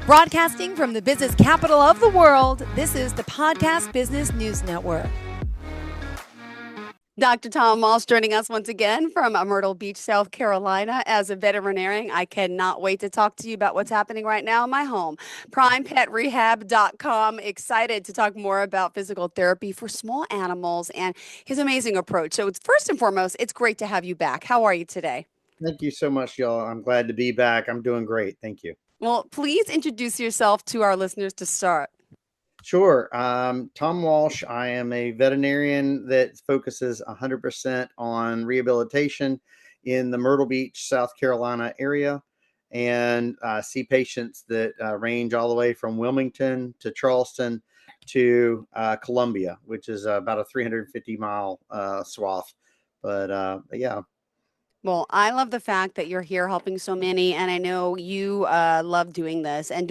Broadcasting from the business capital of the world, this is the Podcast Business News Network. Dr. Tom Walsh joining us once again from Myrtle Beach, South Carolina. As a veterinarian, I cannot wait to talk to you about what's happening right now in my home. PrimePetRehab.com. Excited to talk more about physical therapy for small animals and his amazing approach. So it's first and foremost, it's great to have you back. How are you today? Thank you so much, y'all. I'm glad to be back. I'm doing great. Thank you. Well, please introduce yourself to our listeners to start. Sure. Tom Walsh. I am a veterinarian that focuses 100% on rehabilitation in the Myrtle Beach, South Carolina area, and see patients that range all the way from Wilmington to Charleston to Columbia, which is about a 350-mile swath. But yeah. Well, I love the fact that you're here helping so many, and I know you love doing this. And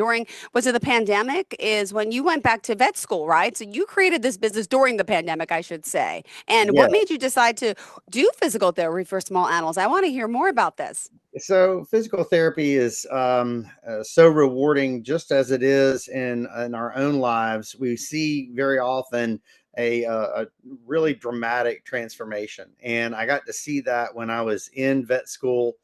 was it the pandemic is when you went back to vet school, right? So you created this business during the pandemic, I should say. And Yeah. what made you decide to do physical therapy for small animals? I want to hear more about this. So physical therapy is so rewarding, just as it is in our own lives. We see very often a really dramatic transformation, and I got to see that when I was in vet school,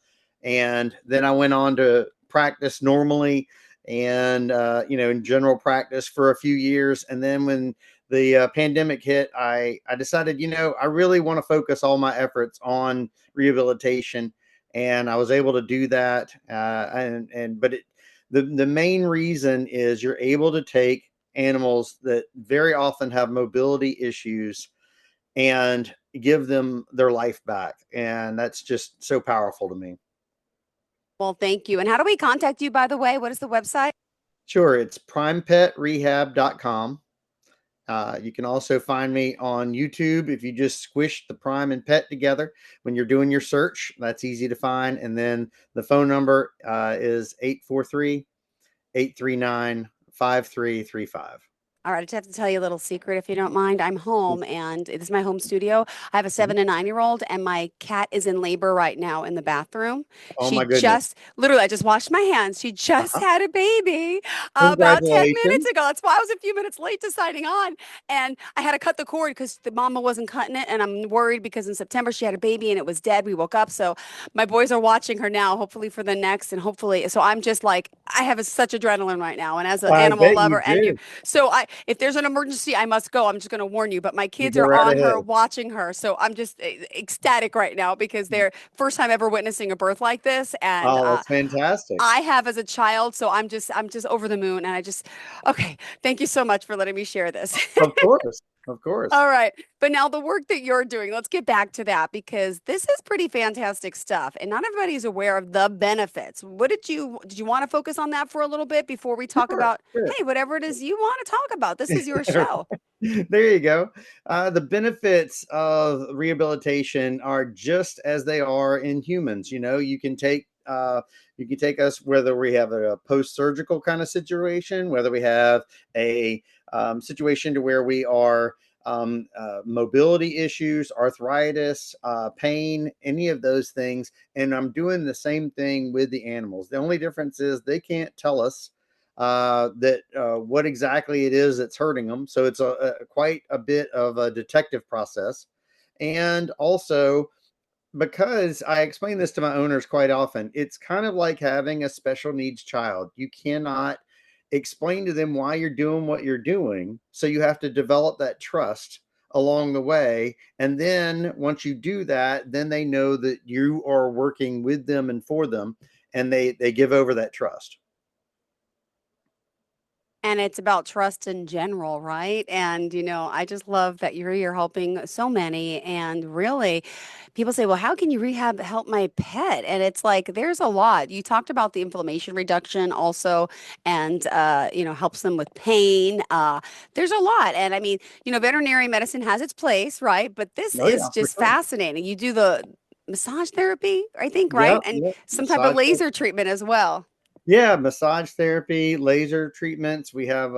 and then I went on to practice normally, and in general practice for a few years, and then when the pandemic hit, I decided, I really want to focus all my efforts on rehabilitation, and I was able to do that. The main reason is you're able to take animals that very often have mobility issues and give them their life back, and that's just so powerful to me. Well, thank you. And how do we contact you, by the way? What is the website? Sure, it's PrimePetRehab.com. You can also find me on YouTube. If you just squish the Prime and Pet together when you're doing your search, that's easy to find. And then the phone number is 843-839-5335. All right, I just have to tell you a little secret if you don't mind. I'm home and it is my home studio. I have a 7 and 9-year-old and my cat is in labor right now in the bathroom. Oh She my goodness. I just washed my hands. She just had a baby about 10 minutes ago. That's why I was a few minutes late to signing on. And I had to cut the cord because the mama wasn't cutting it. And I'm worried because in September she had a baby and it was dead. We woke up. So my boys are watching her now, hopefully for the next, and hopefully. So I'm just like, I have such adrenaline right now. And as an animal lover and you, so if there's an emergency, I must go. I'm just going to warn you. But my kids are on her, watching her. So I'm just ecstatic right now because they're first time ever witnessing a birth like this. And that's fantastic. I have as a child. So I'm just over the moon. And okay. Thank you so much for letting me share this. Of course. Of course. All right. But now the work that you're doing, let's get back to that because this is pretty fantastic stuff. And not everybody's aware of the benefits. Did you want to focus on that for a little bit before we talk about, hey, whatever it is you want to talk about? This is your show. There you go. The benefits of rehabilitation are just as they are in humans. You can take us whether we have a post-surgical kind of situation, whether we have a situation to where we are mobility issues, arthritis, pain, any of those things. And I'm doing the same thing with the animals. The only difference is they can't tell us what exactly it is that's hurting them. So it's quite a bit of a detective process. And also, because I explain this to my owners quite often, it's kind of like having a special needs child. You cannot explain to them why you're doing what you're doing. So you have to develop that trust along the way. And then once you do that, then they know that you are working with them and for them, and they give over that trust. And it's about trust in general, right? And, I just love that you're here helping so many. And really, people say, well, how can you help my pet? And it's like, there's a lot. You talked about the inflammation reduction also, and, helps them with pain. There's a lot. And I mean, veterinary medicine has its place, right? But this is just fascinating. You do the massage therapy, I think, right? And some type of laser treatment as well. Yeah, massage therapy, laser treatments. We have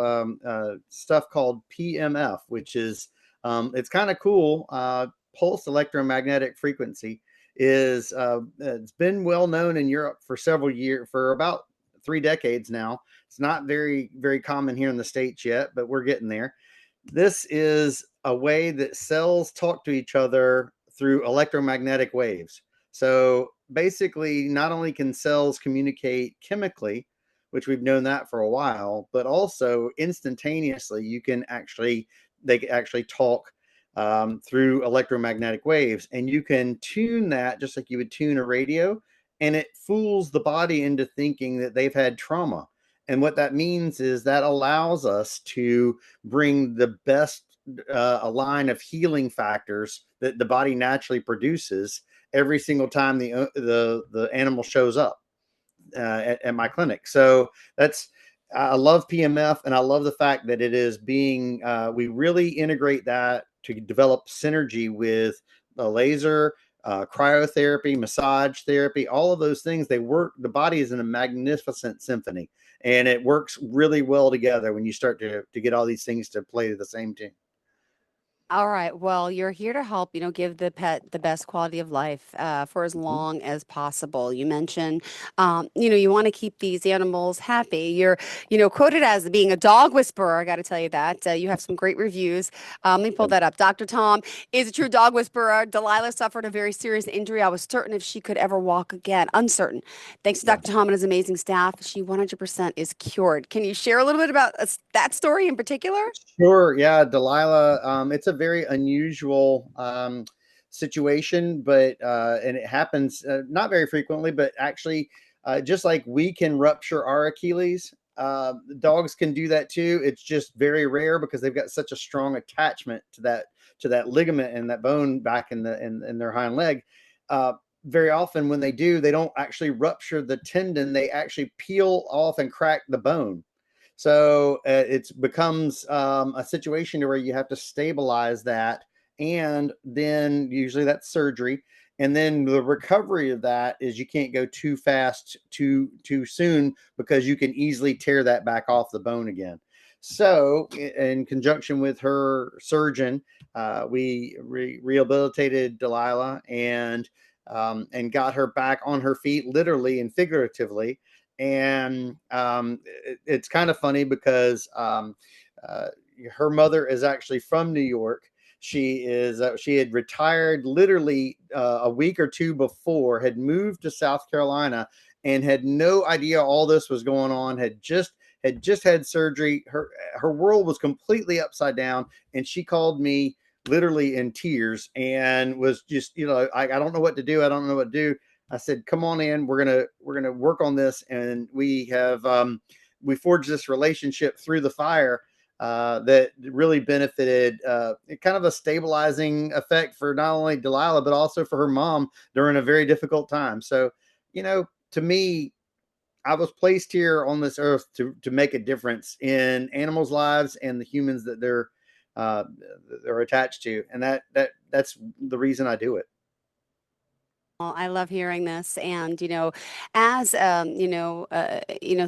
stuff called PMF, which is it's kind of cool. Pulse electromagnetic frequency is it's been well known in Europe for several years, for about 3 decades now. It's not very, very common here in the States yet, but we're getting there. This is a way that cells talk to each other through electromagnetic waves. So basically, not only can cells communicate chemically, which we've known that for a while, but also instantaneously, they can actually talk through electromagnetic waves, and you can tune that just like you would tune a radio, and it fools the body into thinking that they've had trauma. And what that means is that allows us to bring the best a line of healing factors that the body naturally produces every single time the animal shows up at my clinic. So I love PMF, and I love the fact that it is being we really integrate that to develop synergy with the laser, cryotherapy, massage therapy, all of those things. They work. The body is in a magnificent symphony, and it works really well together when you start to get all these things to play to the same tune. All right. Well, you're here to help, give the pet the best quality of life for as Mhm. long as possible. You mentioned, you want to keep these animals happy. You're, quoted as being a dog whisperer. I got to tell you that. You have some great reviews. Let me pull that up. Dr. Tom is a true dog whisperer. Delilah suffered a very serious injury. I was certain if she could ever walk again. Uncertain. Thanks to Yeah. Dr. Tom and his amazing staff, she 100% is cured. Can you share a little bit about that story in particular? Sure. Yeah, Delilah. It's a very unusual situation, but and it happens not very frequently, but actually, just like we can rupture our Achilles, dogs can do that too. It's just very rare because they've got such a strong attachment to that ligament and that bone back in their hind leg. Uh, Very often, when they do, they don't actually rupture the tendon; they actually peel off and crack the bone. So it becomes a situation where you have to stabilize that, and then usually that's surgery, and then the recovery of that is you can't go too fast, too soon, because you can easily tear that back off the bone again. So, in conjunction with her surgeon, we rehabilitated Delilah and got her back on her feet, literally and figuratively. And it's kind of funny because uh, her mother is actually from New York. She had retired literally a week or two before, had moved to South Carolina, and had no idea all this was going on. Had just had surgery. Her world was completely upside down, and she called me literally in tears and was just, I don't know what to do. I don't know what to do. I said, "Come on in. We're gonna work on this." And we forged this relationship through the fire that really benefited, kind of a stabilizing effect for not only Delilah but also for her mom during a very difficult time. So, to me, I was placed here on this earth to make a difference in animals' lives and the humans uh, that they're attached to, and that's the reason I do it. Well, I love hearing this, and as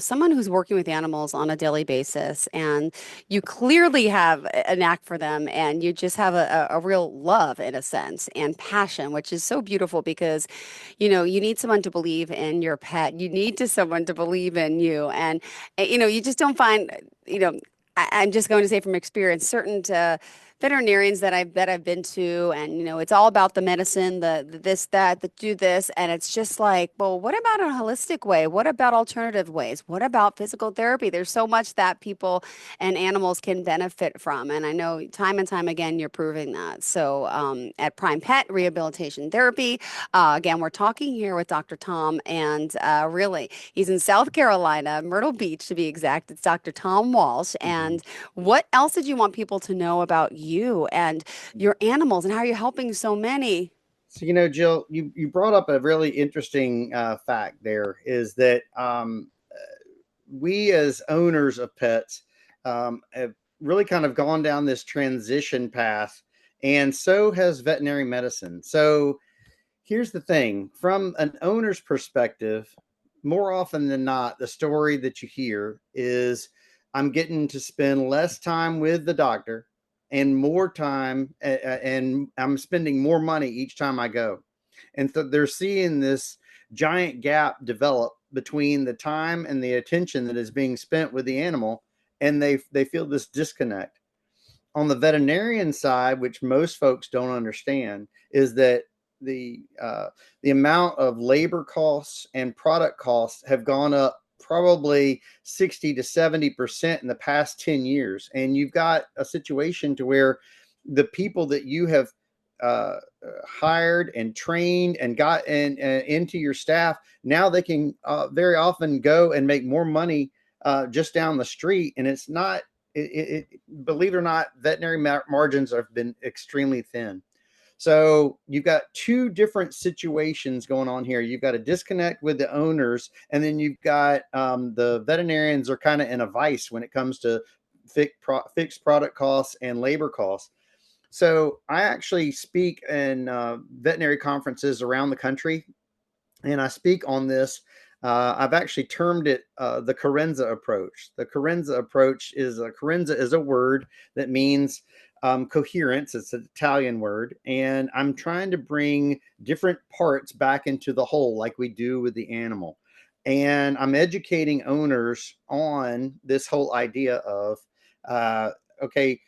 someone who's working with animals on a daily basis, and you clearly have a knack for them, and you just have a real love in a sense and passion, which is so beautiful because, you need someone to believe in your pet. You need to someone to believe in you, and you just don't find, I'm just going to say from experience, certain veterinarians that I've been to, and it's all about the medicine, the this, that, the do this, and it's just like, well, what about a holistic way? What about alternative ways? What about physical therapy? There's so much that people and animals can benefit from, and I know time and time again you're proving that. So at Prime Pet Rehabilitation Therapy, again, we're talking here with Dr. Tom, and really, he's in South Carolina, Myrtle Beach to be exact. It's Dr. Tom Walsh. Mhm. And what else did you want people to know about you and your animals and how you're helping so many? So, Jill, you brought up a really interesting fact. There is that we as owners of pets have really kind of gone down this transition path, and so has veterinary medicine. So here's the thing: from an owner's perspective, more often than not, the story that you hear is I'm getting to spend less time with the doctor and more time, and I'm spending more money each time I go. And so they're seeing this giant gap develop between the time and the attention that is being spent with the animal, and they feel this disconnect. On the veterinarian side, which most folks don't understand, is that the the amount of labor costs and product costs have gone up probably 60 to 70% in the past 10 years. And you've got a situation to where the people that you have hired and trained and got into your staff, now they can very often go and make more money just down the street. And it's not, believe it or not, veterinary margins have been extremely thin. So you've got two different situations going on here. You've got a disconnect with the owners, and then you've got the veterinarians are kind of in a vice when it comes to fixed product costs and labor costs. So I actually speak in veterinary conferences around the country, and I speak on this. I've actually termed it the Carenza approach. The Carenza approach is a word that means coherence. It's an Italian word, and I'm trying to bring different parts back into the whole, like we do with the animal. And I'm educating owners on this whole idea of, okay,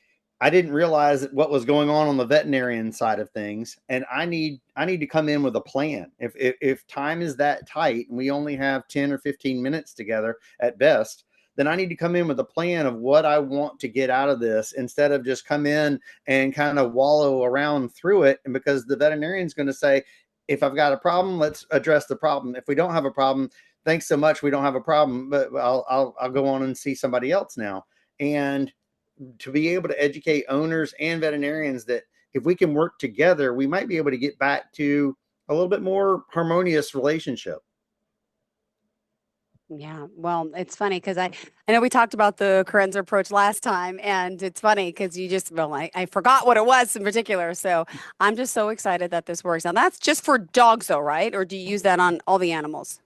I didn't realize what was going on the veterinarian side of things, and I need to come in with a plan. If time is that tight and we only have 10 or 15 minutes together at best, then I need to come in with a plan of what I want to get out of this, instead of just come in and kind of wallow around through it. And because the veterinarian is going to say, if I've got a problem, let's address the problem. If we don't have a problem, thanks so much, we don't have a problem, but I'll go on and see somebody else now. And to be able to educate owners and veterinarians that if we can work together, we might be able to get back to a little bit more harmonious relationship. Yeah, well, it's funny because I know we talked about the Carenza approach last time, and it's funny because I forgot what it was in particular. So I'm just so excited that this works. Now that's just for dogs, though, right? Or do you use that on all the animals?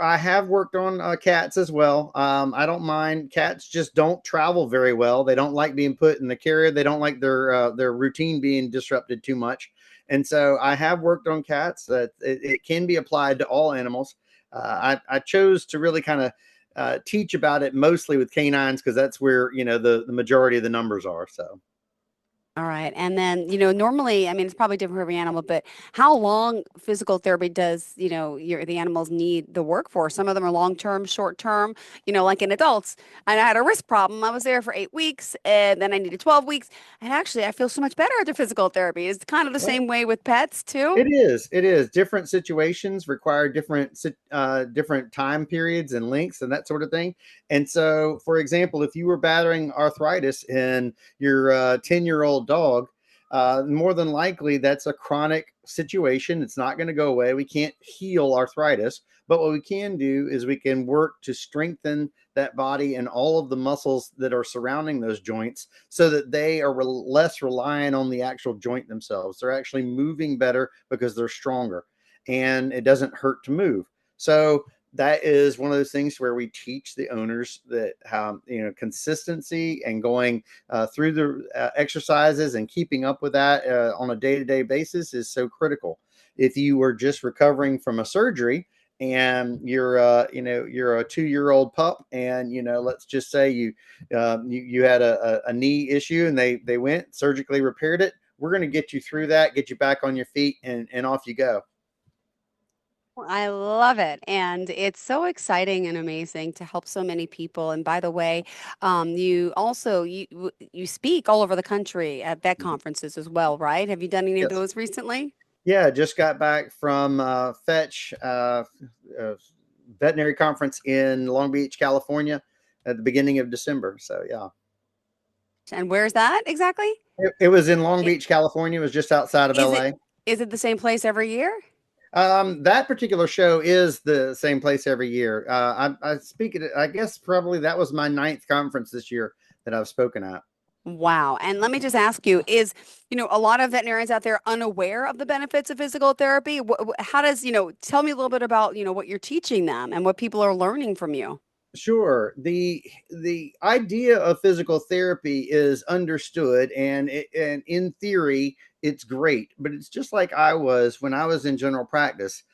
I have worked on cats as well. I don't mind. Cats just don't travel very well. They don't like being put in the carrier. They don't like their routine being disrupted too much. And so I have worked on cats. That it can be applied to all animals. I chose to really kind of teach about it mostly with canines, because that's where the majority of the numbers are. So. All right. And then, normally, I mean, it's probably different for every animal, but how long physical therapy does, the animals need the work for? Some of them are long-term, short-term, like in adults. And I had a wrist problem. I was there for 8 weeks, and then I needed 12 weeks. And actually, I feel so much better after physical therapy. It's kind of the same way with pets too. It is. It is. Different situations require different time periods and lengths and that sort of thing. And so, for example, if you were battling arthritis in your 10-year-old dog, more than likely that's a chronic situation. It's not going to go away. We can't heal arthritis, but what we can do is we can work to strengthen that body and all of the muscles that are surrounding those joints, so that they are less reliant on the actual joint themselves. They're actually moving better because they're stronger, and it doesn't hurt to move. So that is one of those things where we teach the owners that consistency and going through the exercises and keeping up with that on a day-to-day basis is so critical. If you were just recovering from a surgery and you're a 2-year-old pup, and let's just say you had a knee issue, and they went surgically repaired it, we're going to get you through that, get you back on your feet, and off you go. I love it. And it's so exciting and amazing to help so many people. And by the way, you also you speak all over the country at vet conferences as well, right? Have you done any of Yes. those recently? Yeah, just got back from Fetch veterinary conference in Long Beach, California at the beginning of December. So yeah. And where's that exactly? It was in Long I- Beach, California. It was just outside of Is it LA. is it the same place every year? That particular show is the same place every year. I speak at, I guess probably that was my 9th conference this year that I've spoken at. Wow. And let me just ask you, a lot of veterinarians out there unaware of the benefits of physical therapy? How does, tell me a little bit about, what you're teaching them and what people are learning from you? Sure. The idea of physical therapy is understood, and in theory, it's great. But it's just like I was when I was in general practice.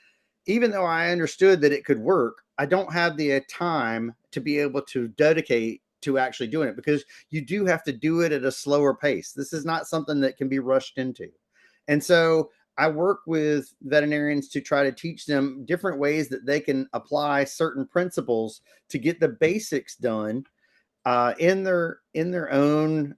Even though I understood that it could work, I don't have the time to be able to dedicate to actually doing it, because you do have to do it at a slower pace. This is not something that can be rushed into. And so I work with veterinarians to try to teach them different ways that they can apply certain principles to get the basics done in their own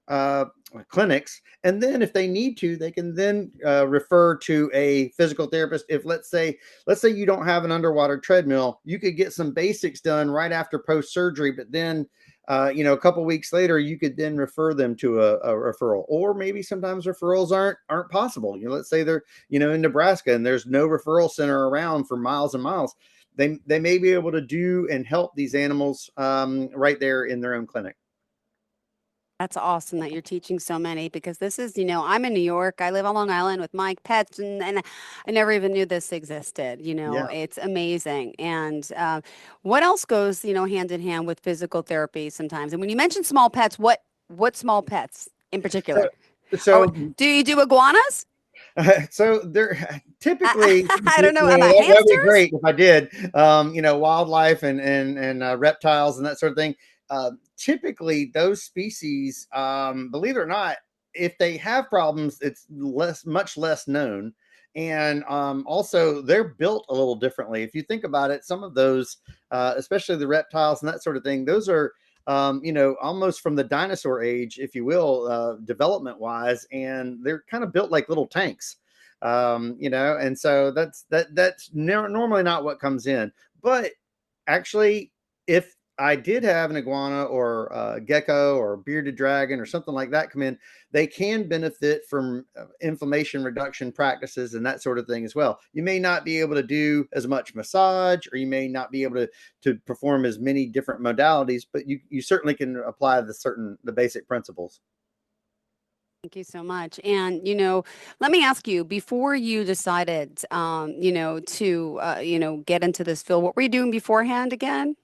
clinics, and then if they need to, they can then refer to a physical therapist. If let's say you don't have an underwater treadmill, you could get some basics done right after post surgery, but then a couple weeks later, you could then refer them to a referral, or maybe sometimes referrals aren't possible. Let's say they're in Nebraska and there's no referral center around for miles and miles. They may be able to do and help these animals right there in their own clinic. That's awesome that you're teaching so many, because this is, I'm in New York. I live on Long Island with my pets, and I never even knew this existed. Yeah. It's amazing. And what else goes, hand in hand with physical therapy sometimes? And when you mention small pets, what small pets in particular? So, Do you do iguanas? so they're typically, I don't know. Am I that'd be hamsters? great if I did. Wildlife and reptiles and that sort of thing. Typically, those species, believe it or not, if they have problems, it's much less known. And also, they're built a little differently. If you think about it, some of those, especially the reptiles and that sort of thing, those are almost from the dinosaur age, if you will, development wise, and they're kind of built like little tanks. And so that's normally not what comes in. But actually, if I did have an iguana or a gecko or a bearded dragon or something like that come in, they can benefit from inflammation reduction practices and that sort of thing as well. You may not be able to do as much massage, or you may not be able to perform as many different modalities, but you certainly can apply the basic principles. Thank you so much. And, let me ask you, before you decided, to, get into this field, what were you doing beforehand again?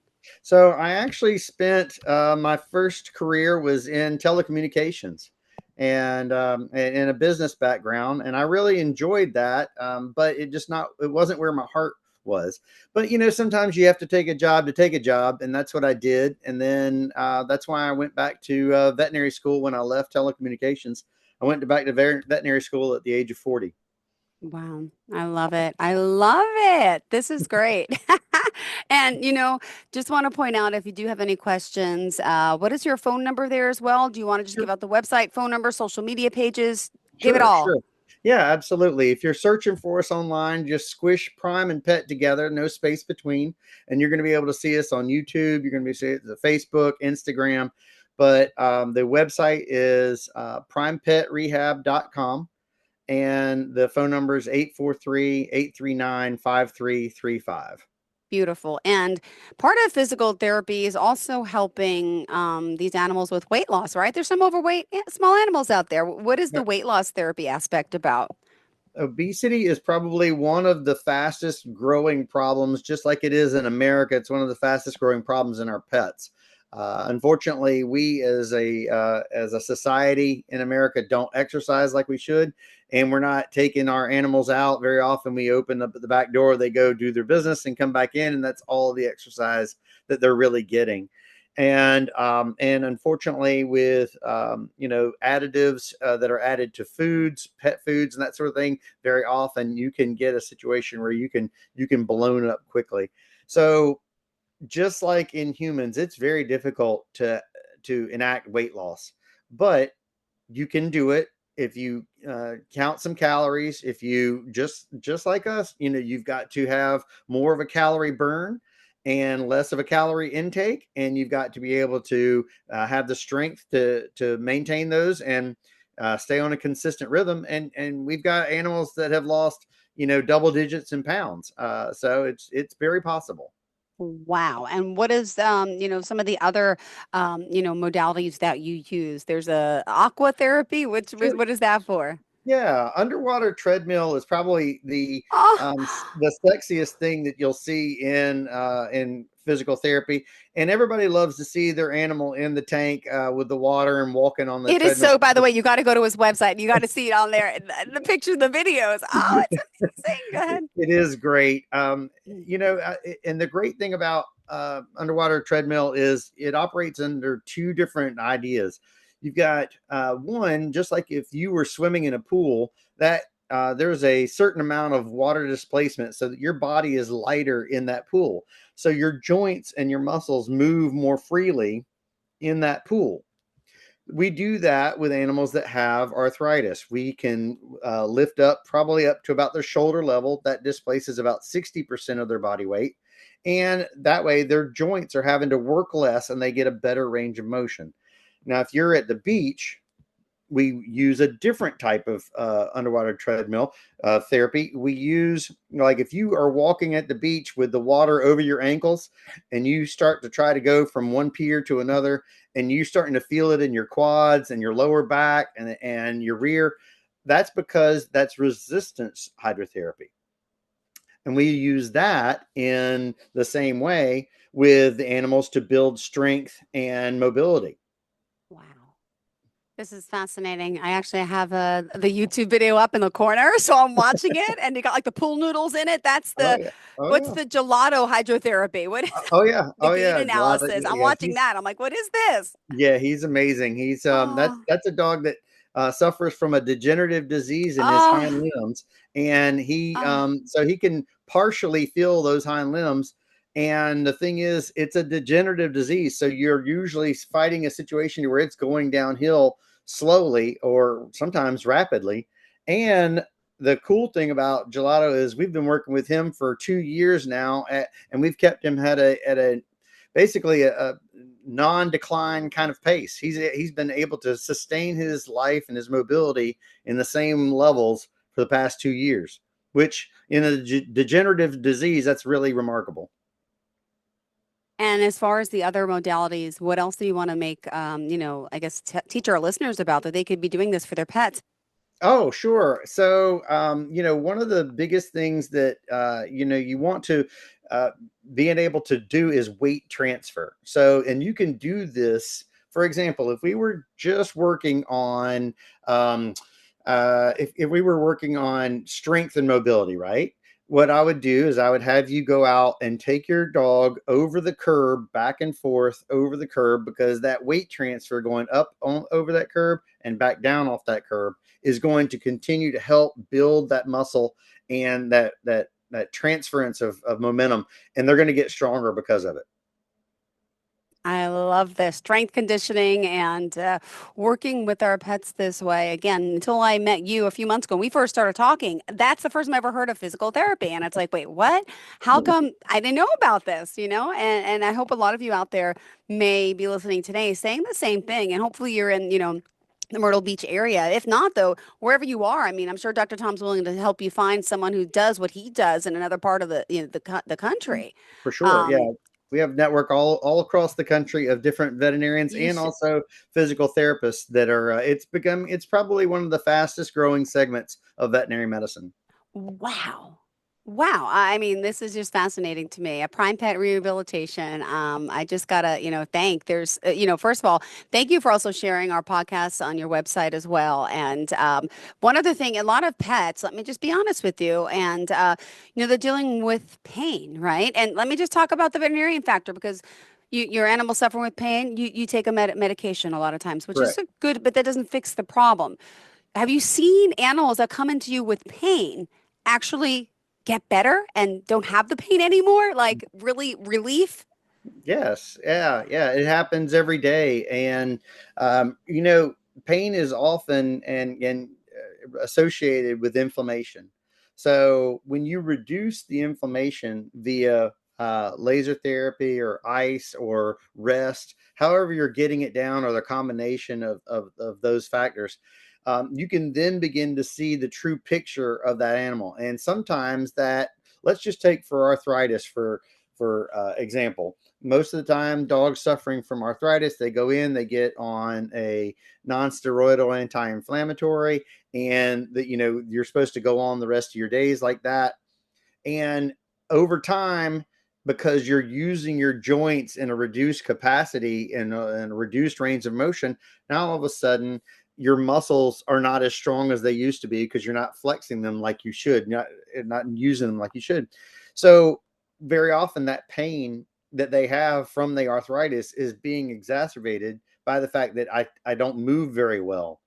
So I actually spent my first career was in telecommunications and in a business background, and I really enjoyed that. But it wasn't where my heart was. But sometimes you have to take a job to take a job, and that's what I did. And then that's why I went back to veterinary school when I left telecommunications. I went back to veterinary school at the age of 40. Wow, I love it. I love it. This is great. And, just want to point out, if you do have any questions, what is your phone number there as well? Do you want to just give out the website, phone number, social media pages? Give it Sure, all. sure. Yeah, absolutely. If you're searching for us online, just squish Prime and Pet together, no space between, and you're going to be able to see us on YouTube. You're going to be seeing the Facebook, Instagram, but the website is primepetrehab.com, and the phone number is 843-839-5335. Beautiful. And part of physical therapy is also helping these animals with weight loss, right? There's some overweight small animals out there. What is the weight loss therapy aspect about? Obesity is probably one of the fastest growing problems, just like it is in America. It's one of the fastest growing problems in our pets. Unfortunately, we as a society in America don't exercise like we should, and we're not taking our animals out very often. We open up the back door, they go do their business and come back in, and that's all the exercise that they're really getting. And unfortunately, with additives that are added to foods, pet foods, and that sort of thing, very often you can get a situation where you can balloon up quickly. So just like in humans, it's very difficult to enact weight loss, but you can do it if you count some calories. If you just like us, you've got to have more of a calorie burn and less of a calorie intake, and you've got to be able to have the strength to maintain those and stay on a consistent rhythm. And we've got animals that have lost double digits in pounds, so it's very possible. Wow. And what is some of the other modalities that you use? There's a aqua therapy. Sure. What is that for? Yeah, underwater treadmill is probably Oh, the sexiest thing that you'll see in physical therapy, and everybody loves to see their animal in the tank with the water and walking on the it is treadmill. so, by the way, you got to go to his website. You got to see it on there. The pictures, the videos. Oh, it's amazing. Go ahead. It is great. Mm. And the great thing about underwater treadmill is it operates under two different ideas. You've got one, just like if you were swimming in a pool, that there's a certain amount of water displacement so that your body is lighter in that pool. So your joints and your muscles move more freely in that pool. We do that with animals that have arthritis. We can lift up probably up to about their shoulder level. That displaces about 60% of their body weight. And that way their joints are having to work less and they get a better range of motion. Now, if you're at the beach, we use a different type of underwater treadmill therapy. We use, like, if you are walking at the beach with the water over your ankles and you start to try to go from one pier to another, and you starting to feel it in your quads and your lower back and your rear, that's because that's resistance hydrotherapy. And we use that in the same way with the animals to build strength and mobility. Wow. This is fascinating. I actually have the YouTube video up in the corner, so I'm watching it, and they got like the pool noodles in it. That's Oh the yeah. Oh what's yeah. the gelato hydrotherapy? What is Oh yeah. the Oh gait yeah. analysis? I'm Yeah, watching that. I'm like, what is this? yeah, he's amazing. He's Oh, that's a dog that suffers from a degenerative disease in his hind oh, limbs, and he oh. so he can partially feel those hind limbs. And the thing is, it's a degenerative disease, so you're usually fighting a situation where it's going downhill slowly or sometimes rapidly. And the cool thing about Gelato is we've been working with him for 2 years now, and we've kept him at a basically a non-decline kind of pace. He's been able to sustain his life and his mobility in the same levels for the past 2 years, which in a degenerative disease, that's really remarkable. And as far as the other modalities, what else do you want to make, I guess teach our listeners about that they could be doing this for their pets? Oh, sure. So, one of the biggest things that you want to uh, being able to do is weight transfer. So, and you can do this. For example, if we were just working on, if we were working on strength and mobility, right? What I would do is I would have you go out and take your dog over the curb, back and forth over the curb, because that weight transfer going up on over that curb and back down off that curb is going to continue to help build that muscle and that transference of momentum, and they're going to get stronger because of it. I love this strength conditioning and working with our pets this way. Again, until I met you a few months ago, when we first started talking, that's the first time I ever heard of physical therapy. And it's like, wait, what? How come I didn't know about this? And I hope a lot of you out there may be listening today saying the same thing. And hopefully you're in, the Myrtle Beach area. If not, though, wherever you are, I mean, I'm sure Dr. Tom's willing to help you find someone who does what he does in another part of the country. For sure, yeah. Um, We have network all across the country of different veterinarians you and should. also physical therapists that are. It's probably one of the fastest growing segments of veterinary medicine. Wow. Wow. I mean, this is just fascinating to me. A prime pet rehabilitation. I just gotta, first of all, thank you for also sharing our podcasts on your website as well. And one other thing, a lot of pets, let me just be honest with you, and they're dealing with pain, right? And let me just talk about the veterinarian factor because your animal suffering with pain, you take a medication a lot of times, which is Correct. a good, but that doesn't fix the problem. Have you seen animals that come into you with pain actually get better and don't have the pain anymore? Like really relief? Yes. Yeah. Yeah. It happens every day, and pain is often and associated with inflammation. So when you reduce the inflammation via laser therapy or ice or rest, however you're getting it down, or the combination of those factors, you can then begin to see the true picture of that animal. And sometimes that, let's just take for arthritis for example, most of the time, dogs suffering from arthritis, they go in, they get on a non-steroidal anti-inflammatory, and you're supposed to go on the rest of your days like that. And over time, because you're using your joints in a reduced capacity and a reduced range of motion, now all of a sudden your muscles are not as strong as they used to be because you're not flexing them like you should, not using them like you should. So very often that pain that they have from the arthritis is being exacerbated by the fact that I don't move very well.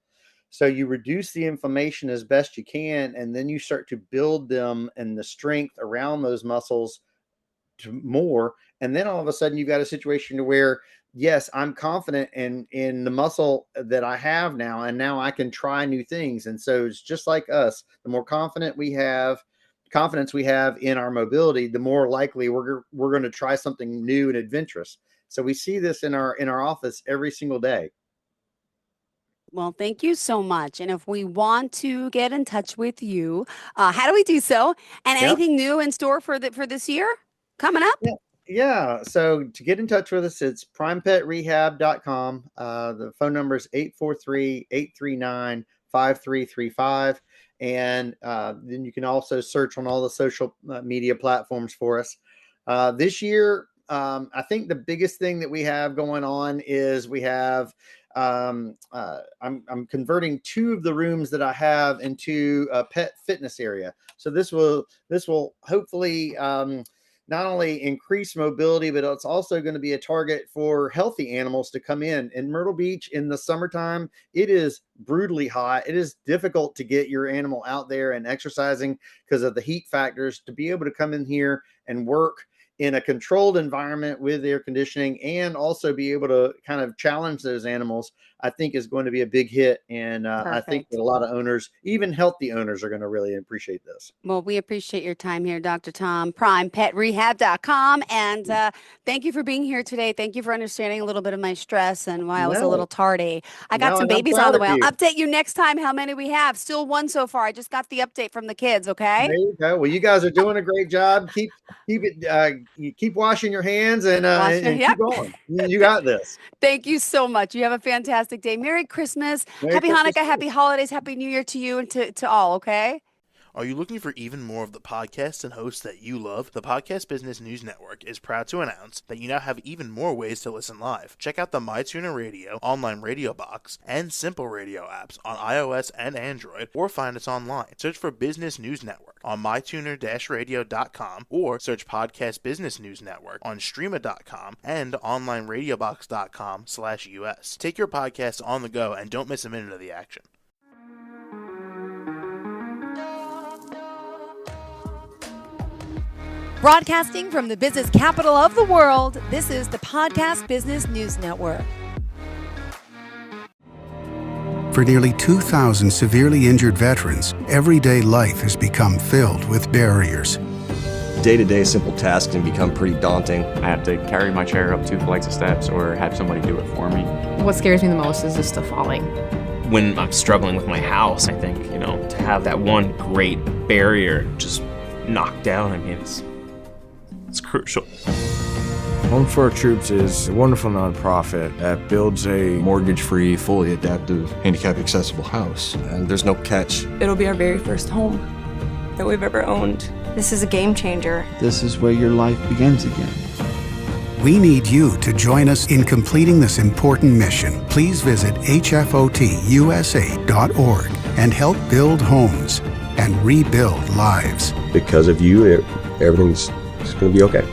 So you reduce the inflammation as best you can, and then you start to build them and the strength around those muscles to more. And then all of a sudden you've got a situation to where, yes, I'm confident in the muscle that I have now, and now I can try new things. And so it's just like us, the more confidence we have in our mobility, the more likely we're going to try something new and adventurous. So we see this in our office every single day. Well, thank you so much. And if we want to get in touch with you, how do we do so? And anything new in store for this year coming up? Yeah. So to get in touch with us, it's PrimePetRehab.com. The phone number is 843-839-5335. And then you can also search on all the social media platforms for us. This year, I think the biggest thing that we have going on is we have I'm converting 2 of the rooms that I have into a pet fitness area. So this will hopefully not only increase mobility, but it's also going to be a target for healthy animals to come in. In Myrtle Beach in the summertime, it is brutally hot. It is difficult to get your animal out there and exercising because of the heat factors. To be able to come in here and work in a controlled environment with air conditioning and also be able to kind of challenge those animals, I think is going to be a big hit. And I think that a lot of owners, even healthy owners, are going to really appreciate this. Well, we appreciate your time here, Dr. Tom. PrimePetRehab.com. And thank you for being here today. Thank you for understanding a little bit of my stress and why I was a little tardy. I got some babies on the way. I'll update you next time how many we have. Still 1 so far. I just got the update from the kids, okay? There you go. Well, you guys are doing a great job. Keep washing your hands and keep going. You got this. Thank you so much. You have a fantastic day. Merry Christmas. Happy Hanukkah. Happy holidays. Happy New Year to you and to all, okay? Are you looking for even more of the podcasts and hosts that you love? The Podcast Business News Network is proud to announce that you now have even more ways to listen live. Check out the MyTuner Radio, online radio box, and Simple Radio apps on iOS and Android, or find us online. Search for Business News Network on mytuner-radio.com, or search Podcast Business News Network on streama.com and onlineradiobox.com/US. Take your podcast on the go and don't miss a minute of the action. Broadcasting from the business capital of the world, this is the Podcast Business News Network. For nearly 2,000 severely injured veterans, everyday life has become filled with barriers. Day-to-day simple tasks can become pretty daunting. I have to carry my chair up 2 flights of steps or have somebody do it for me. What scares me the most is just the falling. When I'm struggling with my house, I think, to have that one great barrier just knocked down, it's crucial. Home for Our Troops is a wonderful nonprofit that builds a mortgage-free, fully adaptive, handicap-accessible house. And there's no catch. It'll be our very first home that we've ever owned. This is a game changer. This is where your life begins again. We need you to join us in completing this important mission. Please visit hfotusa.org and help build homes and rebuild lives. Because of you, everything's going to be okay.